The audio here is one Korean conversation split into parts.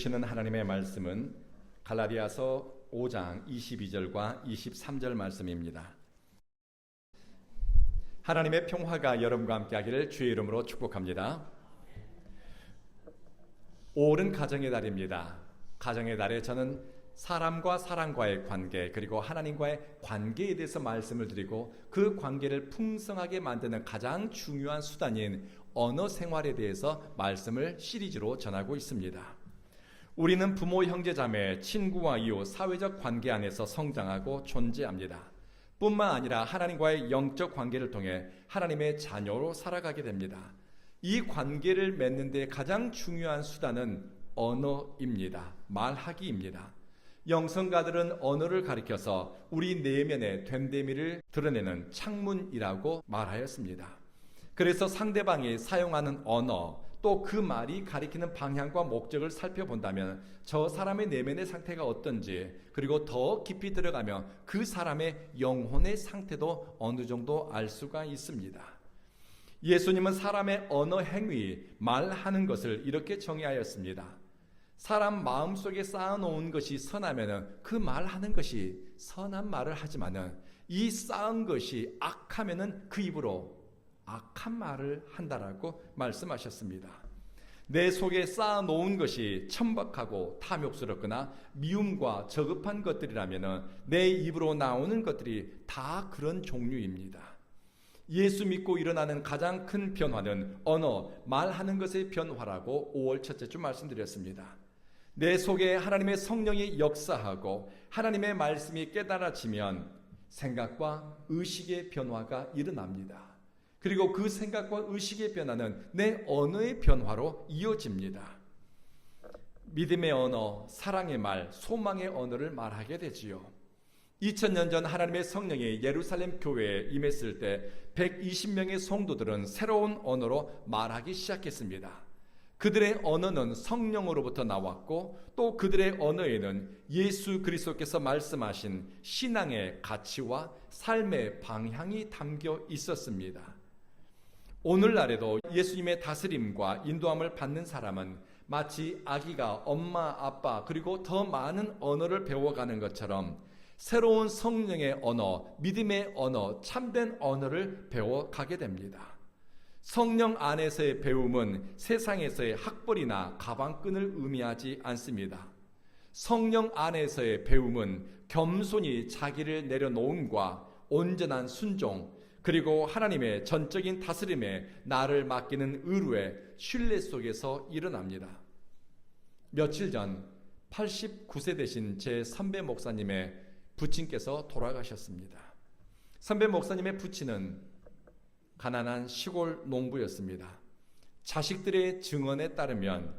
주시는 하나님의 말씀은 갈라디아서 5장 22절과 23절 말씀입니다. 하나님의 평화가 여러분과 함께하기를 주의 이름으로 축복합니다. 5월은 가정의 달입니다. 가정의 달에 저는 사람과 사람과의 관계, 그리고 하나님과의 관계에 대해서 말씀을 드리고 그 관계를 풍성하게 만드는 가장 중요한 수단인 언어 생활에 대해서 말씀을 시리즈로 전하고 있습니다. 우리는 부모, 형제, 자매, 친구와 이웃, 사회적 관계 안에서 성장하고 존재합니다. 뿐만 아니라 하나님과의 영적 관계를 통해 하나님의 자녀로 살아가게 됩니다. 이 관계를 맺는 데 가장 중요한 수단은 언어입니다. 말하기입니다. 영성가들은 언어를 가리켜서 우리 내면의 됨됨이를 드러내는 창문이라고 말하였습니다. 그래서 상대방이 사용하는 언어, 또 그 말이 가리키는 방향과 목적을 살펴본다면 저 사람의 내면의 상태가 어떤지, 그리고 더 깊이 들어가면 그 사람의 영혼의 상태도 어느 정도 알 수가 있습니다. 예수님은 사람의 언어 행위, 말하는 것을 이렇게 정의하였습니다. 사람 마음속에 쌓아놓은 것이 선하면 그 말하는 것이 선한 말을 하지만은 이 쌓은 것이 악하면은 그 입으로 악한 말을 한다라고 말씀하셨습니다. 내 속에 쌓아놓은 것이 천박하고 탐욕스럽거나 미움과 저급한 것들이라면 내 입으로 나오는 것들이 다 그런 종류입니다. 예수 믿고 일어나는 가장 큰 변화는 언어, 말하는 것의 변화라고 5월 첫째 주 말씀드렸습니다. 내 속에 하나님의 성령이 역사하고 하나님의 말씀이 깨달아지면 생각과 의식의 변화가 일어납니다. 그리고 그 생각과 의식의 변화는 내 언어의 변화로 이어집니다. 믿음의 언어, 사랑의 말, 소망의 언어를 말하게 되지요. 2000년 전 하나님의 성령이 예루살렘 교회에 임했을 때 120명의 성도들은 새로운 언어로 말하기 시작했습니다. 그들의 언어는 성령으로부터 나왔고 또 그들의 언어에는 예수 그리스도께서 말씀하신 신앙의 가치와 삶의 방향이 담겨 있었습니다. 오늘날에도 예수님의 다스림과 인도함을 받는 사람은 마치 아기가 엄마, 아빠 그리고 더 많은 언어를 배워가는 것처럼 새로운 성령의 언어, 믿음의 언어, 참된 언어를 배워가게 됩니다. 성령 안에서의 배움은 세상에서의 학벌이나 가방끈을 의미하지 않습니다. 성령 안에서의 배움은 겸손히 자기를 내려놓음과 온전한 순종, 그리고 하나님의 전적인 다스림에 나를 맡기는 의루의 신뢰 속에서 일어납니다. 며칠 전 89세 되신 제 선배 목사님의 부친께서 돌아가셨습니다. 선배 목사님의 부친은 가난한 시골 농부였습니다. 자식들의 증언에 따르면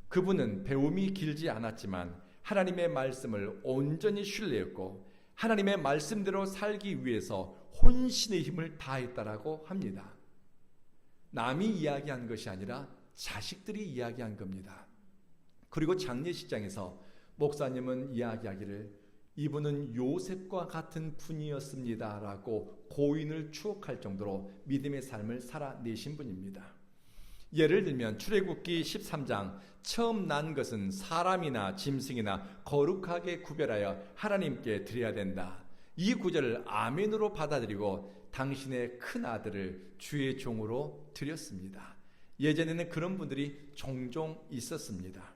그분은 배움이 길지 않았지만 하나님의 말씀을 온전히 신뢰했고 하나님의 말씀대로 살기 위해서 혼신의 힘을 다했다라고 합니다. 남이 이야기한 것이 아니라 자식들이 이야기한 겁니다. 그리고 장례식장에서 목사님은 이야기하기를 이분은 요셉과 같은 분이었습니다 라고 고인을 추억할 정도로 믿음의 삶을 살아내신 분입니다. 예를 들면 출애굽기 13장 처음 난 것은 사람이나 짐승이나 거룩하게 구별하여 하나님께 드려야 된다. 이 구절을 아멘으로 받아들이고 당신의 큰 아들을 주의 종으로 드렸습니다. 예전에는 그런 분들이 종종 있었습니다.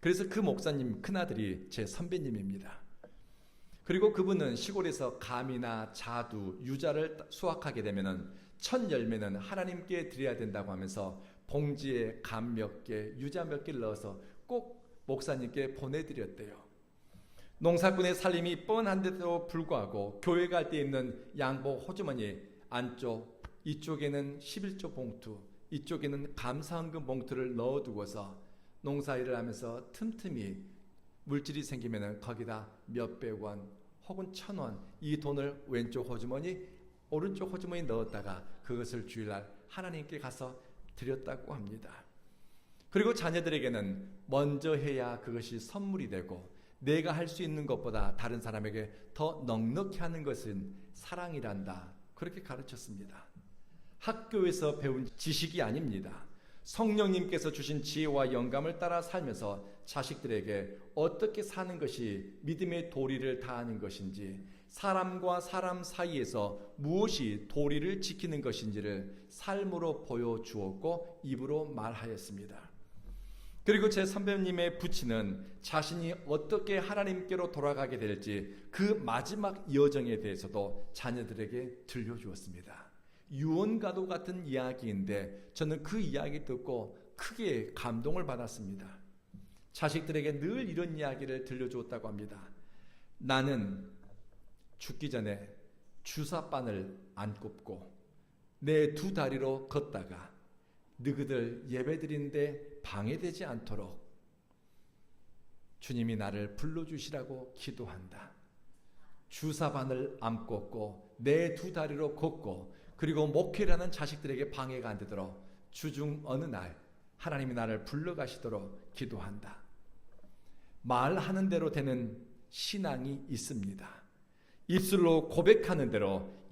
그래서 그 목사님 큰아들이 제 선배님입니다. 그리고 그분은 시골에서 감이나 자두, 유자를 수확하게 되면 첫 열매는 하나님께 드려야 된다고 하면서 봉지에 감 몇 개, 유자 몇 개를 넣어서 꼭 목사님께 보내드렸대요. 농사꾼의 살림이 뻔한데도 불구하고 교회 갈 때 입는 양복 호주머니 안쪽, 이쪽에는 11조 봉투, 이쪽에는 감사헌금 봉투를 넣어두고서 농사일을 하면서 틈틈이 물질이 생기면 거기다 몇백 원 혹은 1,000원 이 돈을 왼쪽 호주머니 오른쪽 호주머니 넣었다가 그것을 주일날 하나님께 가서 드렸다고 합니다. 그리고 자녀들에게는 먼저 해야 그것이 선물이 되고 내가 할 수 있는 것보다 다른 사람에게 더 넉넉히 하는 것은 사랑이란다. 그렇게 가르쳤습니다. 학교에서 배운 지식이 아닙니다. 성령님께서 주신 지혜와 영감을 따라 살면서 자식들에게 어떻게 사는 것이 믿음의 도리를 다하는 것인지, 사람과 사람 사이에서 무엇이 도리를 지키는 것인지를 삶으로 보여주었고 입으로 말하였습니다. 그리고 제 선배님의 부친은 자신이 어떻게 하나님께로 돌아가게 될지 그 마지막 여정에 대해서도 자녀들에게 들려주었습니다. 유언가도 같은 이야기인데 저는 그 이야기 듣고 크게 감동을 받았습니다. 자식들에게 늘 이런 이야기를 들려주었다고 합니다. 나는 죽기 전에 주사바늘 안 꼽고 내 두 다리로 걷다가 너희들 예배드리는데 방해되지 않도록 주님이 나를 불러주시라고 기도한다. 주사바늘 안 꽂고 내 두 다리로 걷고 그리고 목회라는 자식들에게 방해가 안 되도록 주중 어느 날 하나님이 나를 불러가시도록 기도한다. 말하는 대로 되는 신앙이 있습니다. 입술로 고백하는 대로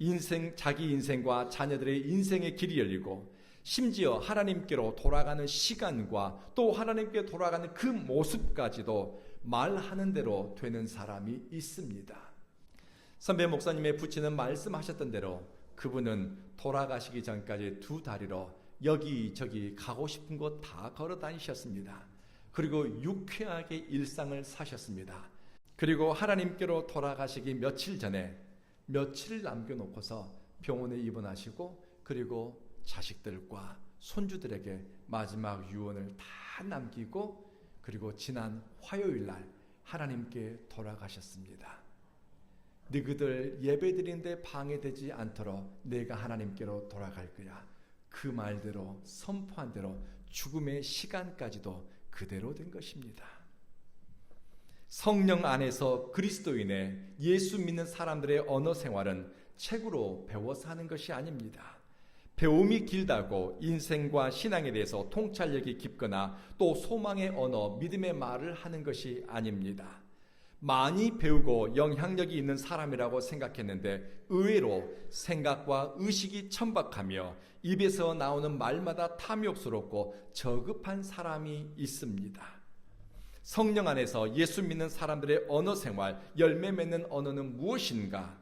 자기 인생과 자녀들의 인생의 길이 열리고 심지어 하나님께로 돌아가는 시간과 또 하나님께 돌아가는 그 모습까지도 말하는 대로 되는 사람이 있습니다. 선배 목사님의 부친은 말씀하셨던 대로 그분은 돌아가시기 전까지 두 다리로 여기저기 가고 싶은 곳 다 걸어 다니셨습니다. 그리고 유쾌하게 일상을 사셨습니다. 그리고 하나님께로 돌아가시기 며칠 전에 며칠 남겨놓고서 병원에 입원하시고 그리고 자식들과 손주들에게 마지막 유언을 다 남기고 그리고 지난 화요일 날 하나님께 돌아가셨습니다. 너희들 예배드리는데 방해되지 않도록 내가 하나님께로 돌아갈 거야. 그 말대로 선포한 대로 죽음의 시간까지도 그대로 된 것입니다. 성령 안에서 그리스도인의 예수 믿는 사람들의 언어 생활은 책으로 배워서 하는 것이 아닙니다. 배움이 길다고 인생과 신앙에 대해서 통찰력이 깊거나 또 소망의 언어, 믿음의 말을 하는 것이 아닙니다. 많이 배우고 영향력이 있는 사람이라고 생각했는데 의외로 생각과 의식이 천박하며 입에서 나오는 말마다 탐욕스럽고 저급한 사람이 있습니다. 성령 안에서 예수 믿는 사람들의 언어 생활, 열매 맺는 언어는 무엇인가?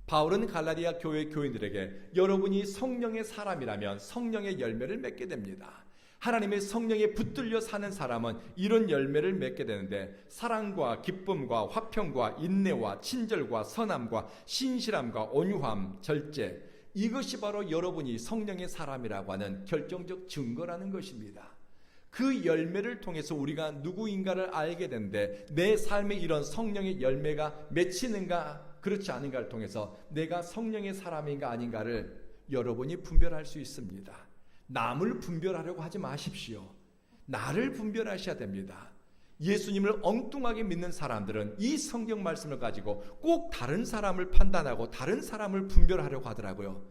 바울은 갈라디아 교회 교인들에게 여러분이 성령의 사람이라면 성령의 열매를 맺게 됩니다. 하나님의 성령에 붙들려 사는 사람은 이런 열매를 맺게 되는데 사랑과 기쁨과 화평과 인내와 친절과 선함과 신실함과 온유함, 절제, 이것이 바로 여러분이 성령의 사람이라고 하는 결정적 증거라는 것입니다. 그 열매를 통해서 우리가 누구인가를 알게 되는데 내 삶에 이런 성령의 열매가 맺히는가 그렇지 않은가를 통해서 내가 성령의 사람인가 아닌가를 여러분이 분별할 수 있습니다. 남을 분별하려고 하지 마십시오. 나를 분별하셔야 됩니다. 예수님을 엉뚱하게 믿는 사람들은 이 성경 말씀을 가지고 꼭 다른 사람을 판단하고 다른 사람을 분별하려고 하더라고요.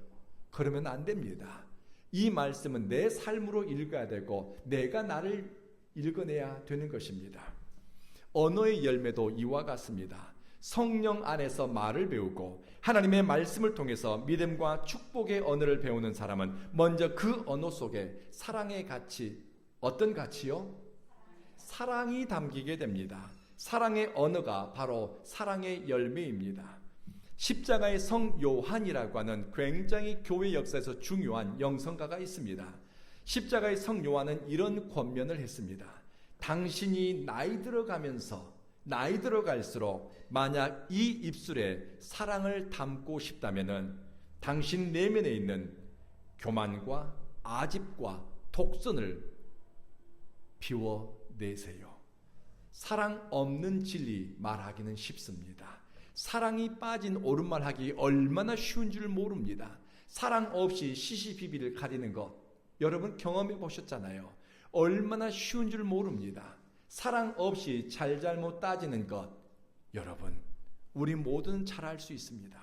그러면 안 됩니다. 이 말씀은 내 삶으로 읽어야 되고 내가 나를 읽어내야 되는 것입니다. 언어의 열매도 이와 같습니다. 성령 안에서 말을 배우고 하나님의 말씀을 통해서 믿음과 축복의 언어를 배우는 사람은 먼저 그 언어 속에 사랑의 가치, 어떤 가치요? 사랑이 담기게 됩니다. 사랑의 언어가 바로 사랑의 열매입니다. 십자가의 성 요한이라고 하는 굉장히 교회 역사에서 중요한 영성가가 있습니다. 십자가의 성 요한은 이런 권면을 했습니다. 당신이 나이 들어갈수록 만약 이 입술에 사랑을 담고 싶다면은 당신 내면에 있는 교만과 아집과 독선을 비워내세요. 사랑 없는 진리 말하기는 쉽습니다. 사랑이 빠진 옳은 말하기 얼마나 쉬운 줄 모릅니다. 사랑 없이 시시비비를 가리는 것 여러분 경험해 보셨잖아요. 얼마나 쉬운 줄 모릅니다. 사랑 없이 잘잘못 따지는 것 여러분 우리 모두는 잘 알 수 있습니다.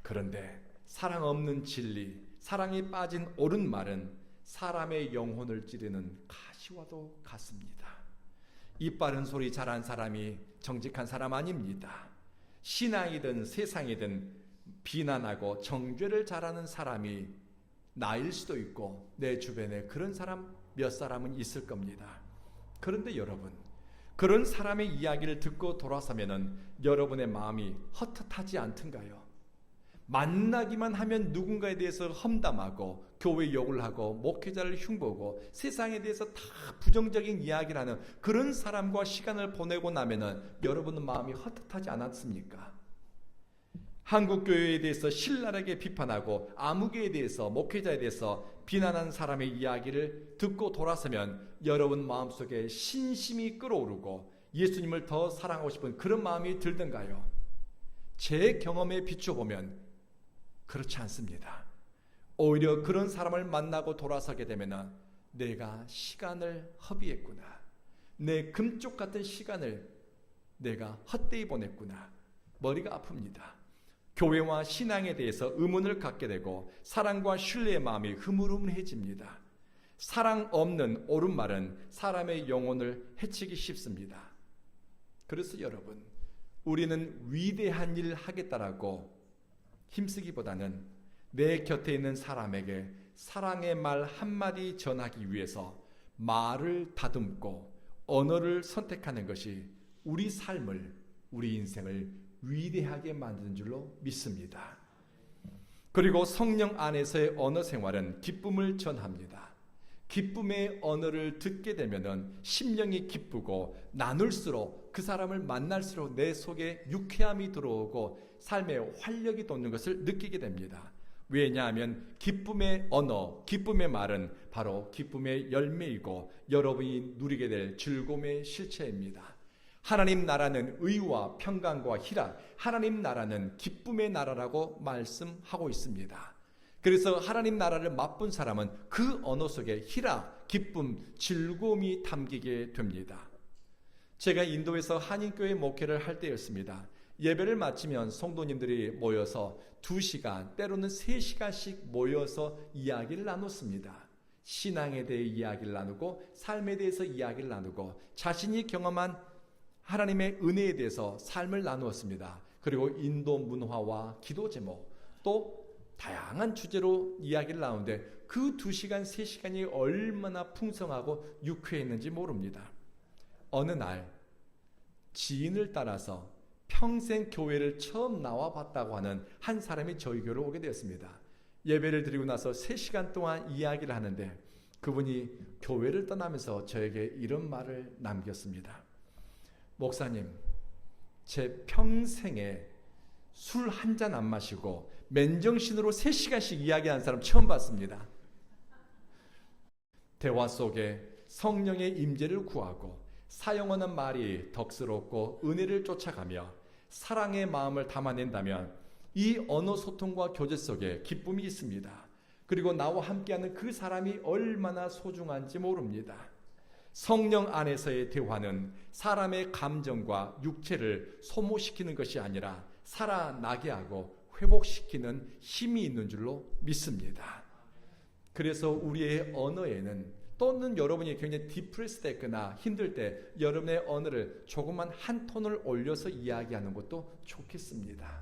그런데 사랑 없는 진리, 사랑에 빠진 옳은 말은 사람의 영혼을 찌르는 가시와도 같습니다. 입 바른 소리 잘한 사람이 정직한 사람 아닙니다. 신앙이든 세상이든 비난하고 정죄를 잘하는 사람이 나일 수도 있고 내 주변에 그런 사람 몇 사람은 있을 겁니다. 그런데 여러분, 그런 사람의 이야기를 듣고 돌아서면은 여러분의 마음이 헛헛하지 않던가요? 만나기만 하면 누군가에 대해서 험담하고 교회 욕을 하고 목회자를 흉보고 세상에 대해서 다 부정적인 이야기를 하는 그런 사람과 시간을 보내고 나면은 여러분은 마음이 헛헛하지 않았습니까? 한국 교회에 대해서 신랄하게 비판하고 아무개에 대해서 목회자에 대해서 비난한 사람의 이야기를 듣고 돌아서면 여러분 마음속에 신심이 끓어오르고 예수님을 더 사랑하고 싶은 그런 마음이 들던가요? 제 경험에 비춰보면 그렇지 않습니다. 오히려 그런 사람을 만나고 돌아서게 되면 내가 시간을 허비했구나, 내 금쪽 같은 시간을 내가 헛되이 보냈구나, 머리가 아픕니다. 교회와 신앙에 대해서 의문을 갖게 되고 사랑과 신뢰의 마음이 흐물흐물해집니다. 사랑 없는 옳은 말은 사람의 영혼을 해치기 쉽습니다. 그래서 여러분, 우리는 위대한 일 하겠다라고 힘쓰기보다는 내 곁에 있는 사람에게 사랑의 말 한마디 전하기 위해서 말을 다듬고 언어를 선택하는 것이 우리 삶을, 우리 인생을 위대하게 만드는 줄로 믿습니다. 그리고 성령 안에서의 언어 생활은 기쁨을 전합니다. 기쁨의 언어를 듣게 되면은 심령이 기쁘고 나눌수록 그 사람을 만날수록 내 속에 유쾌함이 들어오고 삶에 활력이 돋는 것을 느끼게 됩니다. 왜냐하면 기쁨의 언어, 기쁨의 말은 바로 기쁨의 열매이고 여러분이 누리게 될 즐거움의 실체입니다. 하나님 나라는 의와 평강과 희락, 하나님 나라는 기쁨의 나라라고 말씀하고 있습니다. 그래서 하나님 나라를 맛본 사람은 그 언어 속에 희락, 기쁨, 즐거움이 담기게 됩니다. 제가 인도에서 한인교회 목회를 할 때였습니다. 예배를 마치면 성도님들이 모여서 2시간, 때로는 3시간씩 모여서 이야기를 나눴습니다. 신앙에 대해 이야기를 나누고 삶에 대해서 이야기를 나누고 자신이 경험한 하나님의 은혜에 대해서 삶을 나누었습니다. 그리고 인도 문화와 기도 제목, 또 다양한 주제로 이야기를 나누는데 그 2시간, 3시간이 얼마나 풍성하고 유쾌했는지 모릅니다. 어느 날 지인을 따라서 평생 교회를 처음 나와봤다고 하는 한 사람이 저희 교회로 오게 되었습니다. 예배를 드리고 나서 3시간 동안 이야기를 하는데 그분이 교회를 떠나면서 저에게 이런 말을 남겼습니다. 목사님, 제 평생에 술 한 잔 안 마시고 맨정신으로 3시간씩 이야기하는 사람 처음 봤습니다. 대화 속에 성령의 임재를 구하고 사용하는 말이 덕스럽고 은혜를 쫓아가며 사랑의 마음을 담아낸다면 이 언어 소통과 교제 속에 기쁨이 있습니다. 그리고 나와 함께하는 그 사람이 얼마나 소중한지 모릅니다. 성령 안에서의 대화는 사람의 감정과 육체를 소모시키는 것이 아니라 살아나게 하고 회복시키는 힘이 있는 줄로 믿습니다. 그래서 우리의 언어에는 또는 여러분이 굉장히 디프레스 됐거나 힘들 때 여러분의 언어를 조금만 한 톤을 올려서 이야기하는 것도 좋겠습니다.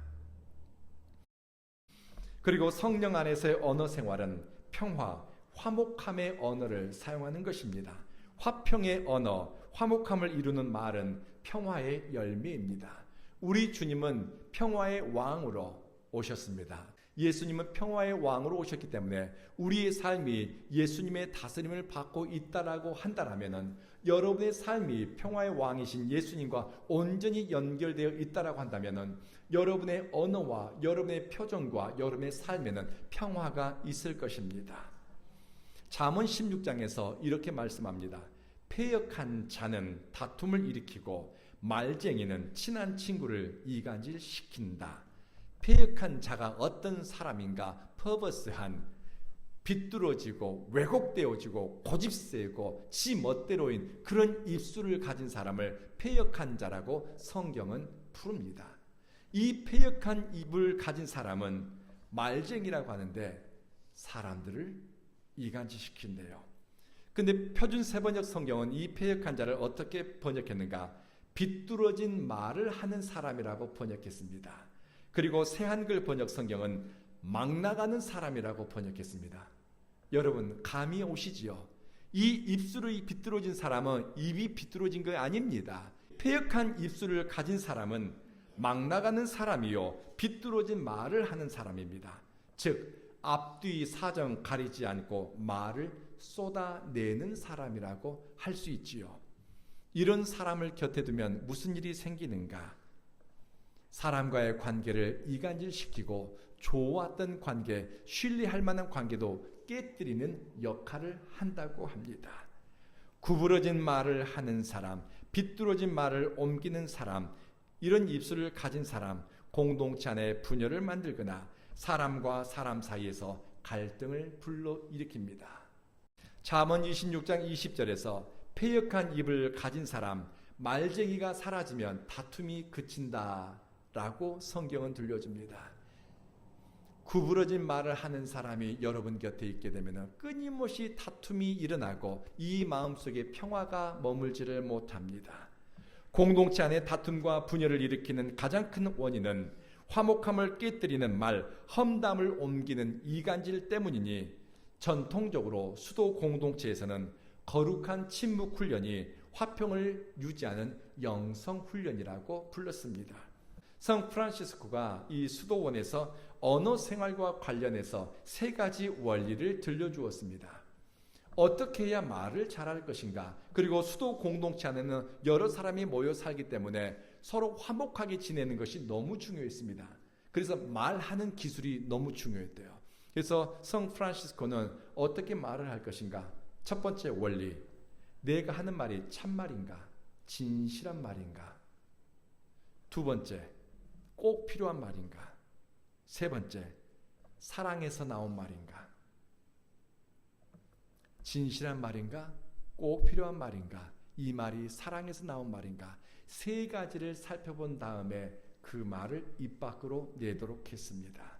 그리고 성령 안에서의 언어 생활은 평화, 화목함의 언어를 사용하는 것입니다. 화평의 언어, 화목함을 이루는 말은 평화의 열매입니다. 우리 주님은 평화의 왕으로 오셨습니다. 예수님은 평화의 왕으로 오셨기 때문에 우리의 삶이 예수님의 다스림을 받고 있다라고 한다면 여러분의 삶이 평화의 왕이신 예수님과 온전히 연결되어 있다라고 한다면 여러분의 언어와 여러분의 표정과 여러분의 삶에는 평화가 있을 것입니다. 잠언 16장에서 이렇게 말씀합니다. 패역한 자는 다툼을 일으키고 말쟁이는 친한 친구를 이간질시킨다. 패역한 자가 어떤 사람인가? 퍼버스한, 비뚤어지고 왜곡되어지고 고집세고 지 멋대로인 그런 입술을 가진 사람을 패역한 자라고 성경은 부릅니다. 이 패역한 입을 가진 사람은 말쟁이라고 하는데 사람들을 이간질시킨대요. 근데 표준 세번역 성경은 이 패역한 자를 어떻게 번역했는가? 비뚤어진 말을 하는 사람이라고 번역했습니다. 그리고 새한글 번역 성경은 막 나가는 사람이라고 번역했습니다. 여러분 감이 오시지요? 이 입술이 비뚤어진 사람은 입이 비뚤어진 거 아닙니다. 패역한 입술을 가진 사람은 막 나가는 사람이요 비뚤어진 말을 하는 사람입니다. 즉 앞뒤 사정 가리지 않고 말을 쏟아내는 사람이라고 할 수 있지요. 이런 사람을 곁에 두면 무슨 일이 생기는가? 사람과의 관계를 이간질시키고 좋았던 관계, 신뢰할 만한 관계도 깨뜨리는 역할을 한다고 합니다. 구부러진 말을 하는 사람, 비뚤어진 말을 옮기는 사람, 이런 입술을 가진 사람, 공동체 안에 분열을 만들거나 사람과 사람 사이에서 갈등을 불러일으킵니다. 잠언 26장 20절에서 패역한 입을 가진 사람, 말쟁이가 사라지면 다툼이 그친다 라고 성경은 들려줍니다. 구부러진 말을 하는 사람이 여러분 곁에 있게 되면 끊임없이 다툼이 일어나고 이 마음속에 평화가 머물지를 못합니다. 공동체 안에 다툼과 분열을 일으키는 가장 큰 원인은 화목함을 깨뜨리는 말, 험담을 옮기는 이간질 때문이니 전통적으로 수도 공동체에서는 거룩한 침묵 훈련이 화평을 유지하는 영성 훈련이라고 불렀습니다. 성 프란시스코가 이 수도원에서 언어 생활과 관련해서 3가지 원리를 들려주었습니다. 어떻게 해야 말을 잘할 것인가? 그리고 수도 공동체 안에는 여러 사람이 모여 살기 때문에 서로 화목하게 지내는 것이 너무 중요했습니다. 그래서 말하는 기술이 너무 중요했대요. 그래서 성 프란시스코는 어떻게 말을 할 것인가? 첫 번째 원리, 내가 하는 말이 참말인가? 진실한 말인가? 두 번째, 꼭 필요한 말인가? 세 번째, 사랑에서 나온 말인가? 진실한 말인가? 꼭 필요한 말인가? 이 말이 사랑에서 나온 말인가? 3가지를 살펴본 다음에 그 말을 입 밖으로 내도록 했습니다.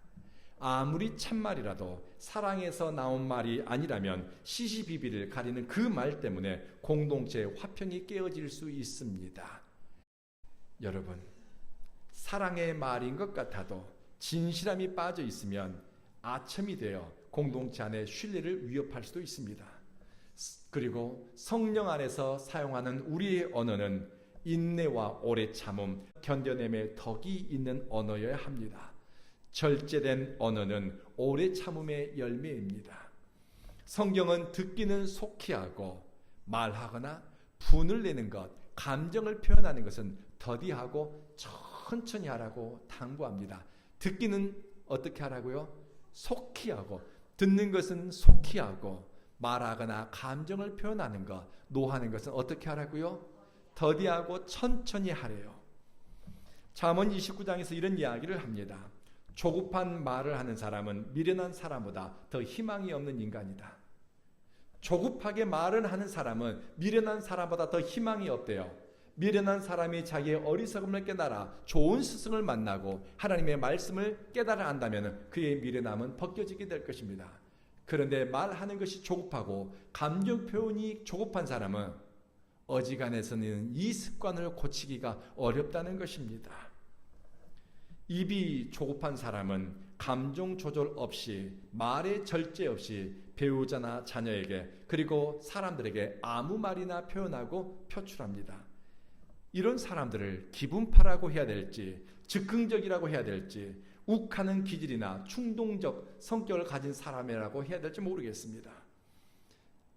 아무리 참말이라도 사랑에서 나온 말이 아니라면 시시비비를 가리는 그 말 때문에 공동체의 화평이 깨어질 수 있습니다. 여러분, 사랑의 말인 것 같아도 진실함이 빠져 있으면 아첨이 되어 공동체 안의 신뢰를 위협할 수도 있습니다. 그리고 성령 안에서 사용하는 우리의 언어는 인내와 오래 참음, 견뎌냄의 덕이 있는 언어여야 합니다. 절제된 언어는 오래 참음의 열매입니다. 성경은 듣기는 속히 하고 말하거나 분을 내는 것, 감정을 표현하는 것은 더디하고 천천히 하라고 당부합니다. 듣기는 어떻게 하라고요? 속히 하고, 듣는 것은 속히 하고, 말하거나 감정을 표현하는 것, 노하는 것은 어떻게 하라고요? 더디하고 천천히 하래요. 잠언 29장에서 이런 이야기를 합니다. 조급한 말을 하는 사람은 미련한 사람보다 더 희망이 없는 인간이다. 조급하게 말을 하는 사람은 미련한 사람보다 더 희망이 없대요. 미련한 사람이 자기의 어리석음을 깨달아 좋은 스승을 만나고 하나님의 말씀을 깨달아 안다면 그의 미련함은 벗겨지게 될 것입니다. 그런데 말하는 것이 조급하고 감정 표현이 조급한 사람은 어지간해서는 이 습관을 고치기가 어렵다는 것입니다. 입이 조급한 사람은 감정 조절 없이, 말의 절제 없이 배우자나 자녀에게 그리고 사람들에게 아무 말이나 표현하고 표출합니다. 이런 사람들을 기분파라고 해야 될지 즉흥적이라고 해야 될지 욱하는 기질이나 충동적 성격을 가진 사람이라고 해야 될지 모르겠습니다.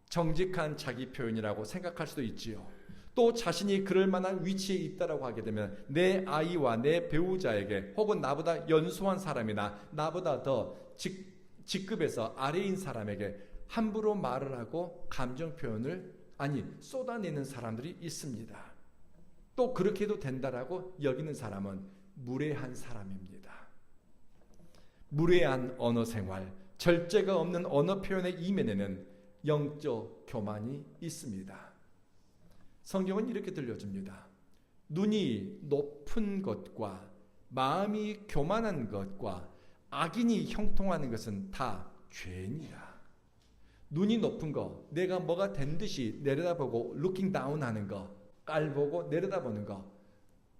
정직한 자기 표현이라고 생각할 수도 있지요. 또 자신이 그럴 만한 위치에 있다라고 하게 되면 내 아이와 내 배우자에게 혹은 나보다 연소한 사람이나 나보다 더 직급에서 아래인 사람에게 함부로 말을 하고 감정 표현을 쏟아내는 사람들이 있습니다. 또 그렇게 해도 된다라고 여기는 사람은 무례한 사람입니다. 무례한 언어 생활, 절제가 없는 언어 표현의 이면에는 영적 교만이 있습니다. 성경은 이렇게 들려줍니다. 눈이 높은 것과 마음이 교만한 것과 악인이 형통하는 것은 다 죄니라. 눈이 높은 거, 내가 뭐가 된 듯이 내려다보고 looking down 하는 거, 깔보고 내려다보는 거,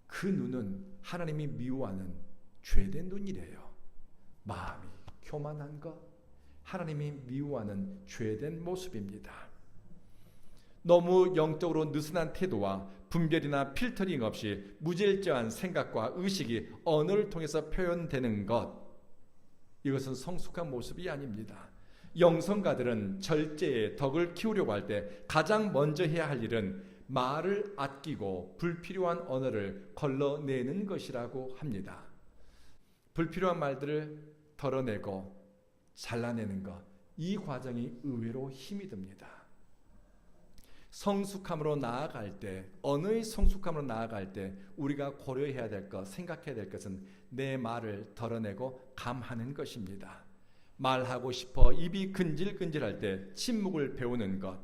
그 눈은 하나님이 미워하는 죄된 눈이래요. 마음이 교만한 것, 하나님이 미워하는 죄된 모습입니다. 너무 영적으로 느슨한 태도와 분별이나 필터링 없이 무질서한 생각과 의식이 언어를 통해서 표현되는 것, 이것은 성숙한 모습이 아닙니다. 영성가들은 절제의 덕을 키우려고 할 때 가장 먼저 해야 할 일은 말을 아끼고 불필요한 언어를 걸러내는 것이라고 합니다. 불필요한 말들을 덜어내고 잘라내는 것, 이 과정이 의외로 힘이 듭니다. 성숙함으로 나아갈 때, 언어의 성숙함으로 나아갈 때 우리가 고려해야 될 것, 생각해야 될 것은 내 말을 덜어내고 감하는 것입니다. 말하고 싶어 입이 근질근질할 때 침묵을 배우는 것,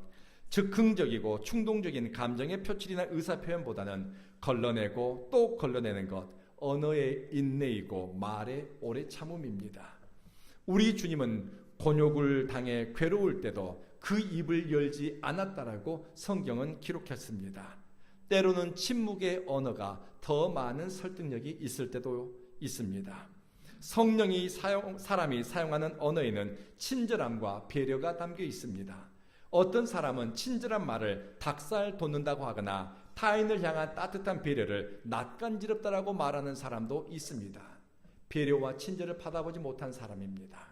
즉흥적이고 충동적인 감정의 표출이나 의사표현보다는 걸러내고 또 걸러내는 것, 언어의 인내이고 말의 오래 참음입니다. 우리 주님은 곤욕을 당해 괴로울 때도 그 입을 열지 않았다라고 성경은 기록했습니다. 때로는 침묵의 언어가 더 많은 설득력이 있을 때도 있습니다. 성령이 사람이 사용하는 언어에는 친절함과 배려가 담겨 있습니다. 어떤 사람은 친절한 말을 닭살 돋는다고 하거나 타인을 향한 따뜻한 배려를 낯간지럽다라고 말하는 사람도 있습니다. 배려와 친절을 받아보지 못한 사람입니다.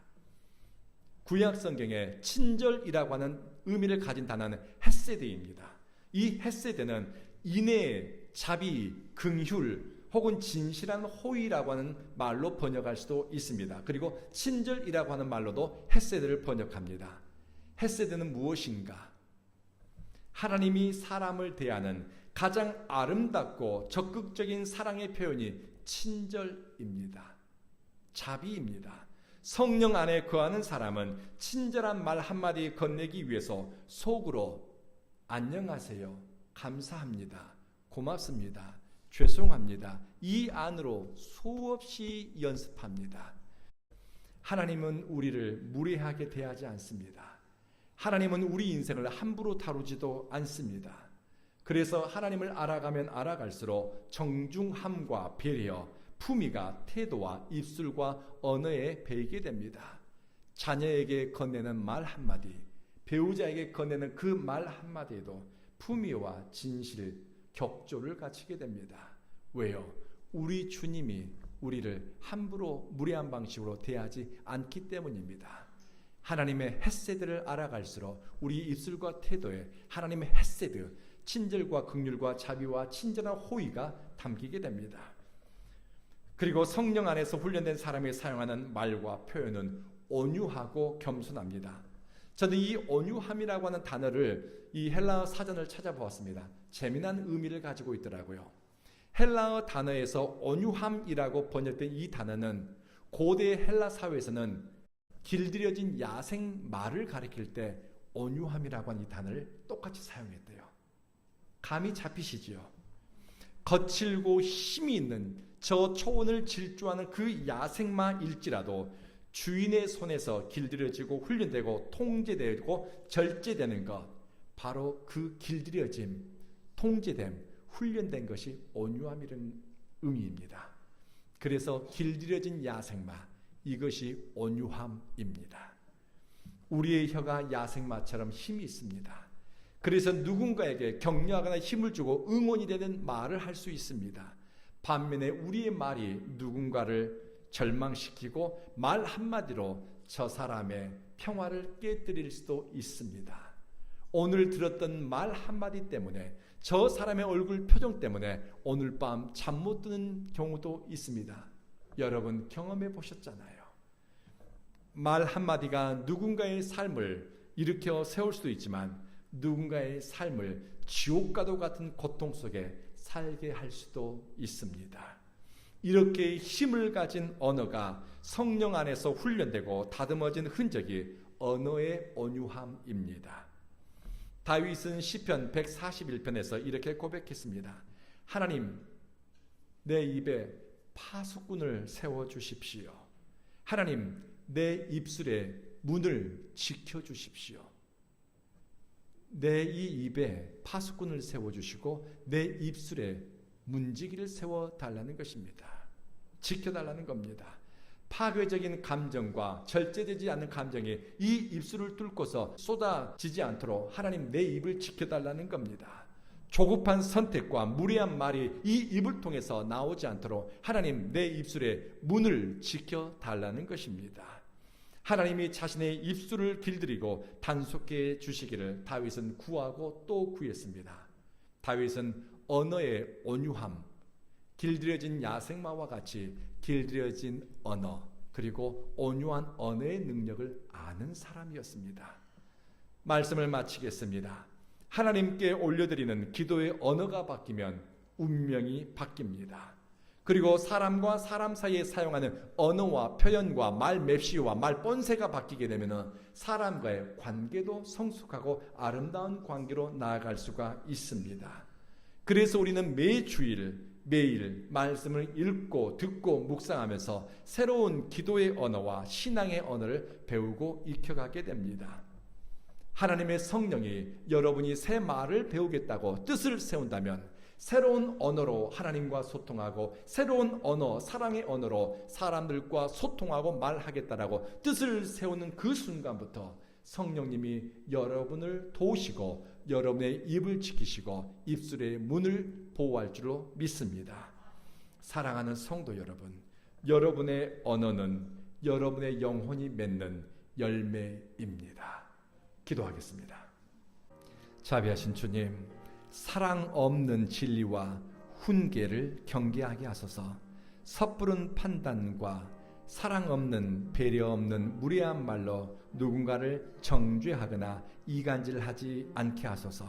구약 성경에 친절이라고 하는 의미를 가진 단어는 헤세드입니다. 이 헤세드는 인애, 자비, 긍휼 혹은 진실한 호의라고 하는 말로 번역할 수도 있습니다. 그리고 친절이라고 하는 말로도 헤세드를 번역합니다. 헤세드는 무엇인가? 하나님이 사람을 대하는 가장 아름답고 적극적인 사랑의 표현이 친절입니다. 자비입니다. 성령 안에 거하는 사람은 친절한 말 한마디 건네기 위해서 속으로 안녕하세요, 감사합니다, 고맙습니다, 죄송합니다, 이 안으로 수없이 연습합니다. 하나님은 우리를 무례하게 대하지 않습니다. 하나님은 우리 인생을 함부로 다루지도 않습니다. 그래서 하나님을 알아가면 알아갈수록 정중함과 배려, 품위가 태도와 입술과 언어에 배이게 됩니다. 자녀에게 건네는 말 한마디, 배우자에게 건네는 그 말 한마디에도 품위와 진실, 격조를 갖추게 됩니다. 왜요? 우리 주님이 우리를 함부로 무례한 방식으로 대하지 않기 때문입니다. 하나님의 헤세드를 알아갈수록 우리 입술과 태도에 하나님의 헤세드, 친절과 긍휼과 자비와 친절한 호의가 담기게 됩니다. 그리고 성령 안에서 훈련된 사람이 사용하는 말과 표현은 온유하고 겸손합니다. 저는 이 온유함이라고 하는 단어를 이 헬라어 사전을 찾아보았습니다. 재미난 의미를 가지고 있더라고요. 헬라어 단어에서 온유함이라고 번역된 이 단어는 고대 헬라 사회에서는 길들여진 야생 말을 가리킬 때 온유함이라고 하는 이 단어를 똑같이 사용했대요. 감이 잡히시지요? 거칠고 힘이 있는 저 초원을 질주하는 그 야생마일지라도 주인의 손에서 길들여지고 훈련되고 통제되고 절제되는 것, 바로 그 길들여짐, 통제됨, 훈련된 것이 온유함이라는 의미입니다. 그래서 길들여진 야생마, 이것이 온유함입니다. 우리의 혀가 야생마처럼 힘이 있습니다. 그래서 누군가에게 격려하거나 힘을 주고 응원이 되는 말을 할 수 있습니다. 반면에 우리의 말이 누군가를 절망시키고 말 한마디로 저 사람의 평화를 깨뜨릴 수도 있습니다. 오늘 들었던 말 한마디 때문에 저 사람의 얼굴 표정 때문에 오늘 밤 잠 못 드는 경우도 있습니다. 여러분 경험해 보셨잖아요. 말 한마디가 누군가의 삶을 일으켜 세울 수도 있지만 누군가의 삶을 지옥과도 같은 고통 속에 살게 할 수도 있습니다. 이렇게 힘을 가진 언어가 성령 안에서 훈련되고 다듬어진 흔적이 언어의 온유함입니다. 다윗은 시편 141편에서 이렇게 고백했습니다. 하나님, 내 입에 파수꾼을 세워주십시오. 하나님, 내 입술에 문을 지켜주십시오. 내 이 입에 파수꾼을 세워주시고 내 입술에 문지기를 세워달라는 것입니다. 지켜달라는 겁니다. 파괴적인 감정과 절제되지 않는 감정이 이 입술을 뚫고서 쏟아지지 않도록 하나님 내 입을 지켜달라는 겁니다. 조급한 선택과 무례한 말이 이 입을 통해서 나오지 않도록 하나님 내 입술에 문을 지켜달라는 것입니다. 하나님이 자신의 입술을 길들이고 단속해 주시기를 다윗은 구하고 또 구했습니다. 다윗은 언어의 온유함, 길들여진 야생마와 같이 길들여진 언어, 그리고 온유한 언어의 능력을 아는 사람이었습니다. 말씀을 마치겠습니다. 하나님께 올려드리는 기도의 언어가 바뀌면 운명이 바뀝니다. 그리고 사람과 사람 사이에 사용하는 언어와 표현과 말 맵시와 말 본새가 바뀌게 되면 사람과의 관계도 성숙하고 아름다운 관계로 나아갈 수가 있습니다. 그래서 우리는 매일 말씀을 읽고 듣고 묵상하면서 새로운 기도의 언어와 신앙의 언어를 배우고 익혀가게 됩니다. 하나님의 성령이 여러분이 새 말을 배우겠다고 뜻을 세운다면 새로운 언어로 하나님과 소통하고 새로운 언어, 사랑의 언어로 사람들과 소통하고 말하겠다라고 뜻을 세우는 그 순간부터 성령님이 여러분을 도우시고 여러분의 입을 지키시고 입술의 문을 보호할 줄로 믿습니다. 사랑하는 성도 여러분, 여러분의 언어는 여러분의 영혼이 맺는 열매입니다. 기도하겠습니다. 자비하신 주님, 사랑 없는 진리와 훈계를 경계하게 하소서. 섣부른 판단과 사랑 없는 배려 없는 무례한 말로 누군가를 정죄하거나 이간질하지 않게 하소서.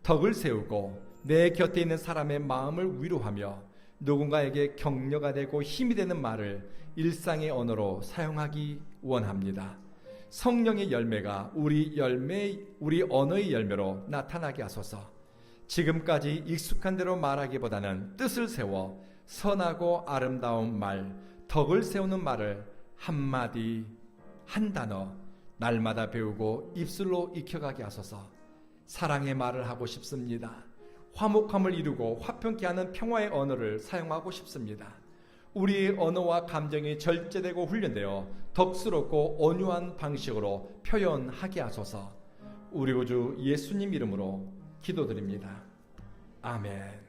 덕을 세우고 내 곁에 있는 사람의 마음을 위로하며 누군가에게 격려가 되고 힘이 되는 말을 일상의 언어로 사용하기 원합니다. 성령의 열매가 우리 언어의 열매로 나타나게 하소서. 지금까지 익숙한 대로 말하기보다는 뜻을 세워 선하고 아름다운 말, 덕을 세우는 말을 한마디, 한 단어 날마다 배우고 입술로 익혀가게 하소서. 사랑의 말을 하고 싶습니다. 화목함을 이루고 화평케 하는 평화의 언어를 사용하고 싶습니다. 우리의 언어와 감정이 절제되고 훈련되어 덕스럽고 온유한 방식으로 표현하게 하소서. 우리 구주 예수님 이름으로 기도드립니다. 아멘.